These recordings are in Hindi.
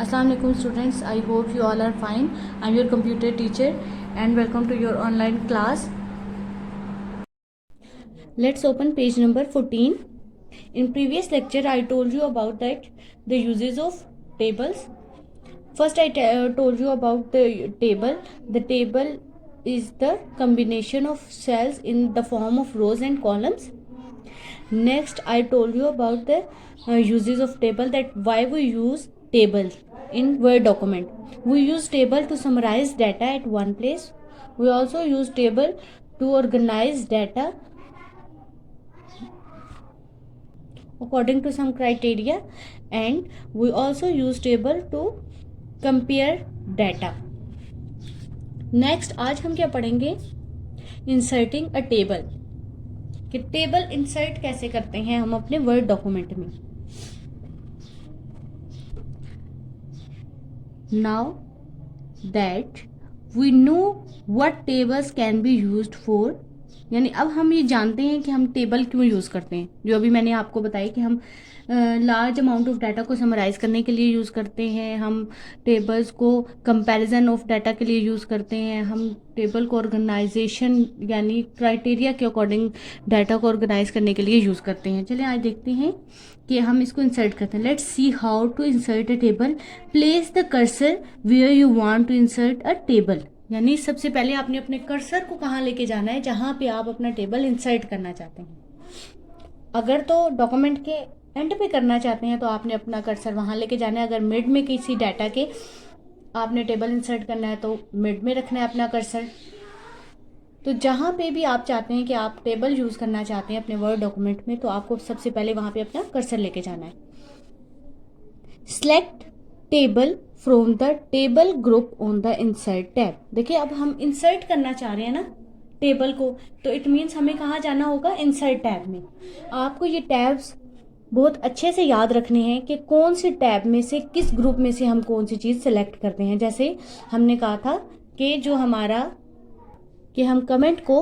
Assalamu alaikum students, I hope you all are fine. I am your computer teacher and welcome to your online class. Let's open page number 14. In previous lecture I told you about that the uses of tables. First I told you about the table. The table is the combination of cells in the form of rows and columns. Next I told you about the uses of table, that why we use tables in Word document. We use table to summarize data at one place. We also use table to organize data according to some criteria, and we also use table to compare data. Next आज हम क्या पढ़ेंगे, इंसर्टिंग अ टेबल, कि टेबल इंसर्ट कैसे करते हैं हम अपने वर्ड डॉक्यूमेंट में. Now that we know what tables can be used for, यानी अब हम ये जानते हैं कि हम टेबल क्यों यूज़ करते हैं. जो अभी मैंने आपको बताया कि हम लार्ज अमाउंट ऑफ डाटा को समराइज़ करने के लिए यूज़ करते हैं, हम टेबल्स को कंपैरिजन ऑफ डाटा के लिए यूज़ करते हैं, हम टेबल को ऑर्गेनाइजेशन यानी क्राइटेरिया के अकॉर्डिंग डाटा को ऑर्गेनाइज करने के लिए यूज़ करते हैं. चलिए आज देखते हैं कि हम इसको इंसर्ट करते हैं. Let's see how to insert a table. Place the cursor where you want to insert a table. यानी सबसे पहले आपने अपने कर्सर को कहाँ लेके जाना है, जहाँ पे आप अपना टेबल इंसर्ट करना चाहते हैं. अगर तो डॉक्यूमेंट के एंड पे करना चाहते हैं तो आपने अपना कर्सर वहाँ लेके जाना है. अगर मिड में किसी डाटा के आपने टेबल इंसर्ट करना है तो मिड में रखना है अपना कर्सर. तो जहाँ पे भी आप चाहते हैं कि आप टेबल यूज़ करना चाहते हैं अपने वर्ड डॉक्यूमेंट में, तो आपको सबसे पहले वहाँ पे अपना कर्सर लेके जाना है. Select table from the table group on the insert tab. देखिए अब हम इंसर्ट करना चाह रहे हैं ना टेबल को, तो इट मीन्स हमें कहाँ जाना होगा, इंसर्ट टैब में. आपको ये टैब्स बहुत अच्छे से याद रखने हैं कि कौन सी टैब में से किस ग्रुप में से हम कौन सी चीज़ सेलेक्ट करते हैं. जैसे हमने कहा था कि जो हमारा कि हम कमेंट को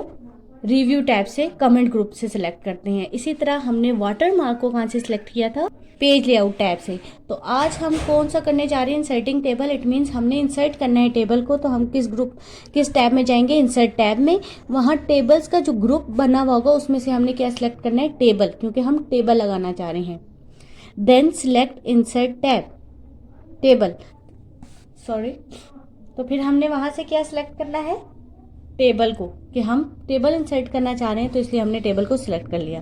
रिव्यू टैब से कमेंट ग्रुप से सिलेक्ट करते हैं. इसी तरह हमने वाटर मार्क को कहाँ से सिलेक्ट किया था, पेज लेआउट टैब से. तो आज हम कौन सा करने जा रहे हैं, इंसर्टिंग टेबल. इट मीन्स हमने इंसर्ट करना है टेबल को, तो हम किस टैब में जाएंगे, इंसर्ट टैब में. वहाँ टेबल्स का जो ग्रुप बना हुआ होगा उसमें से हमने क्या सिलेक्ट करना है, टेबल, क्योंकि हम टेबल लगाना चाह रहे हैं. Then select insert tab table, sorry. तो फिर हमने वहाँ से क्या सिलेक्ट करना है, टेबल को, कि हम टेबल इंसर्ट करना चाह रहे हैं, तो इसलिए हमने टेबल को सिलेक्ट कर लिया.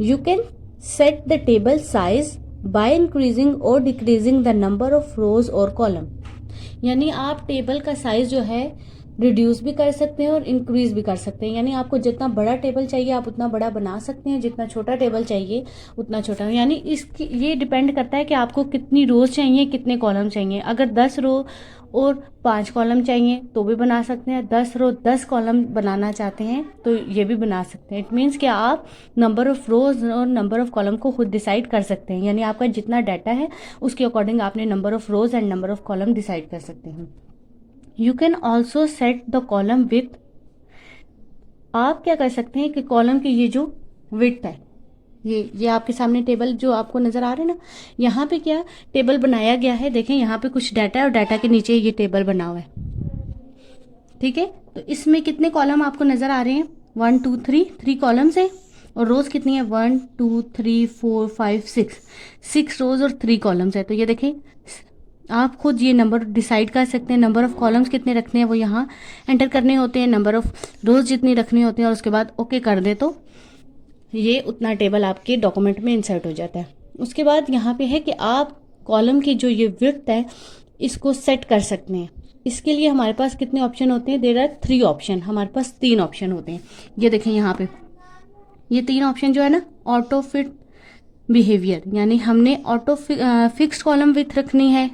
You can set the table size by increasing और decreasing the number of rows और कॉलम. यानी आप टेबल का साइज जो है रिड्यूस भी कर सकते हैं और इंक्रीज भी कर सकते हैं. यानी आपको जितना बड़ा टेबल चाहिए आप उतना बड़ा बना सकते हैं, जितना छोटा टेबल चाहिए उतना छोटा. यानी इसकी ये डिपेंड करता है कि आपको कितनी रोज चाहिए, कितने कॉलम चाहिए. अगर 10 रो और 5 कॉलम चाहिए तो भी बना सकते हैं. 10 रो 10 कॉलम बनाना चाहते हैं तो ये भी बना सकते हैं. इट मीन्स कि आप नंबर ऑफ रोज और नंबर ऑफ कॉलम को खुद डिसाइड कर सकते हैं. यानी आपका जितना डाटा है उसके अकॉर्डिंग आपने number of rose and number of column decide कर सकते हैं. You can also set the column with. आप क्या कर सकते हैं कि कॉलम की ये जो विड्थ है, ये आपके सामने टेबल जो आपको नज़र आ रहे हैं ना, यहाँ पे क्या टेबल बनाया गया है. देखें यहाँ पे कुछ डाटा है और डाटा के नीचे ये टेबल बना हुआ है. ठीक है, तो इसमें कितने कॉलम आपको नज़र आ रहे हैं, 1 2 3 कॉलम्स है. और रोज कितनी है, 1 2 3 4 5 6 रोज और 3 कॉलम्स है. तो ये देखें आप खुद ये नंबर डिसाइड कर सकते हैं. नंबर ऑफ कॉलम्स कितने रखने हैं वो यहाँ एंटर करने होते हैं, नंबर ऑफ रोज जितनी रखनी होती है, और उसके बाद ओके कर दे तो ये उतना टेबल आपके डॉक्यूमेंट में इंसर्ट हो जाता है. उसके बाद यहाँ पे है कि आप कॉलम की जो ये विड्थ है इसको सेट कर सकते हैं. इसके लिए हमारे पास कितने ऑप्शन होते हैं, देयर आर 3 ऑप्शन. हमारे पास 3 ऑप्शन होते हैं. ये देखें यहाँ पे ये 3 ऑप्शन जो है ना, ऑटो फिट बिहेवियर, यानी हमने ऑटो फिक्स्ड कॉलम विथ रखनी है,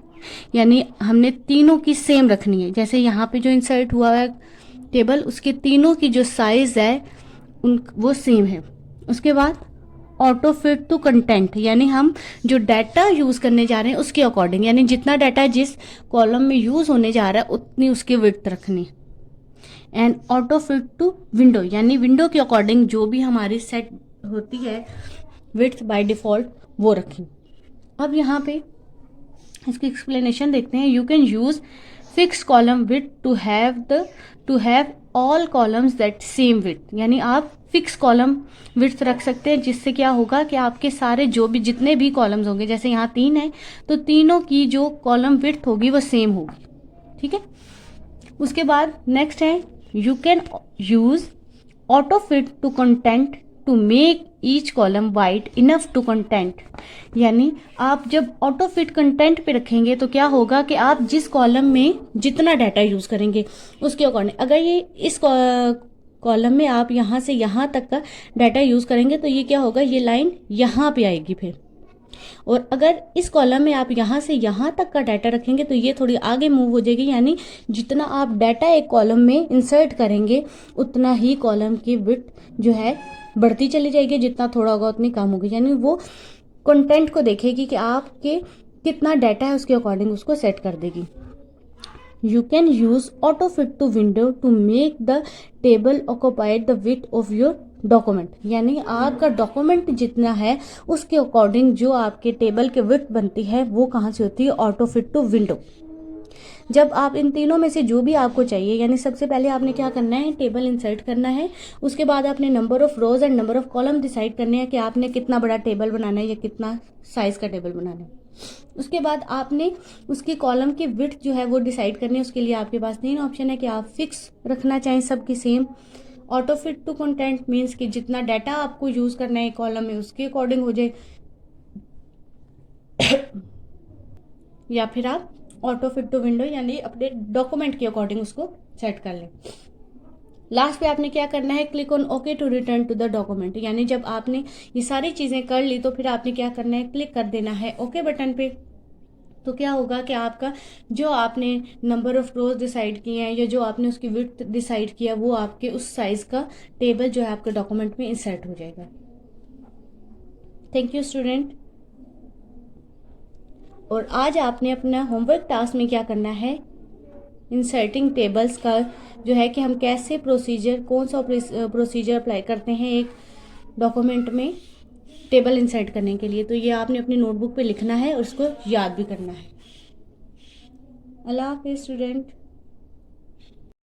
यानी हमने तीनों की सेम रखनी है. जैसे यहाँ पे जो इंसर्ट हुआ है टेबल, उसके तीनों की जो साइज है वो सेम है. उसके बाद ऑटो फिट टू कंटेंट, यानी हम जो डाटा यूज़ करने जा रहे हैं उसके अकॉर्डिंग, यानी जितना डाटा जिस कॉलम में यूज़ होने जा रहा है उतनी उसकी विड्थ रखनी. And auto fit to window, यानी विंडो के अकॉर्डिंग जो भी हमारी सेट होती है विड्थ बाय डिफ़ॉल्ट वो रखें. अब यहाँ पे इसकी एक्सप्लेनेशन देखते हैं। You can use fix column with to have all columns that same with, यानी आप फिक्स कॉलम विड्थ रख सकते हैं, जिससे क्या होगा कि आपके सारे जो भी जितने भी कॉलम्स होंगे, जैसे यहाँ 3 है तो तीनों की जो कॉलम विड्थ होगी वो सेम होगी। ठीक है, उसके बाद नेक्स्ट है you can use auto fit to content to make each column wide enough to content, यानी आप जब ऑटो फिट कंटेंट पे रखेंगे तो क्या होगा कि आप जिस कॉलम में जितना डाटा यूज करेंगे उसके अकॉर्डिंग, अगर ये इस कॉलम में आप यहाँ से यहाँ तक का डाटा यूज करेंगे तो ये क्या होगा, ये लाइन यहाँ पे आएगी फिर। और अगर इस कॉलम में आप यहाँ से यहाँ तक का डाटा रखेंगे तो ये थोड़ी आगे मूव हो जाएगी, यानी जितना आप डाटा एक कॉलम में इंसर्ट करेंगे उतना ही कॉलम की विड्थ जो है बढ़ती चली जाएगी, जितना थोड़ा होगा उतनी कम होगी, यानी वो कंटेंट को देखेगी कि आपके कितना डाटा है उसके अकॉर्डिंग उसको सेट कर देगी। You can use auto fit to window to make the table occupied the width of your document, यानी आपका डॉक्यूमेंट जितना है उसके अकॉर्डिंग जो आपके टेबल के विड्थ बनती है वो कहाँ से होती है, ऑटो फिट टू विंडो। जब आप इन तीनों में से जो भी आपको चाहिए, यानी सबसे पहले आपने क्या करना है, टेबल इंसर्ट करना है, उसके बाद आपने number of rose and number of column decide करने हैं कि आपने कितना बड़ा टेबल बनाना है या कितना साइज का टेबल बनाना है। उसके बाद आपने उसकी कॉलम की विड्थ जो है वो डिसाइड करनी है। उसके लिए आपके पास 3 ऑप्शन है कि आप फिक्स रखना चाहें सबकी same, auto fit to content means कि जितना डाटा आपको यूज करना है कॉलम में उसके अकॉर्डिंग हो जाए, या फिर आप ऑटो फिट टू विंडो यानी अपने डॉक्यूमेंट के अकॉर्डिंग उसको सेट कर लें। लास्ट पे आपने क्या करना है, click on okay to return to the document, यानी जब आपने ये सारी चीजें कर ली तो फिर आपने क्या करना है, क्लिक कर देना है ओके बटन पे। तो क्या होगा कि आपका जो आपने नंबर ऑफ रोज डिसाइड किए हैं या जो आपने उसकी विड्थ डिसाइड किया वो आपके उस साइज का टेबल जो है आपके डॉक्यूमेंट में इंसर्ट हो जाएगा। Thank you student. और आज आपने अपना होमवर्क टास्क में क्या करना है, इंसर्टिंग टेबल्स का जो है कि हम कैसे प्रोसीजर, कौन सा प्रोसीजर अप्लाई करते हैं एक डॉक्यूमेंट में टेबल इंसर्ट करने के लिए, तो ये आपने अपनी नोटबुक पे लिखना है और उसको याद भी करना है। अल्लाह हाफिज़ स्टूडेंट।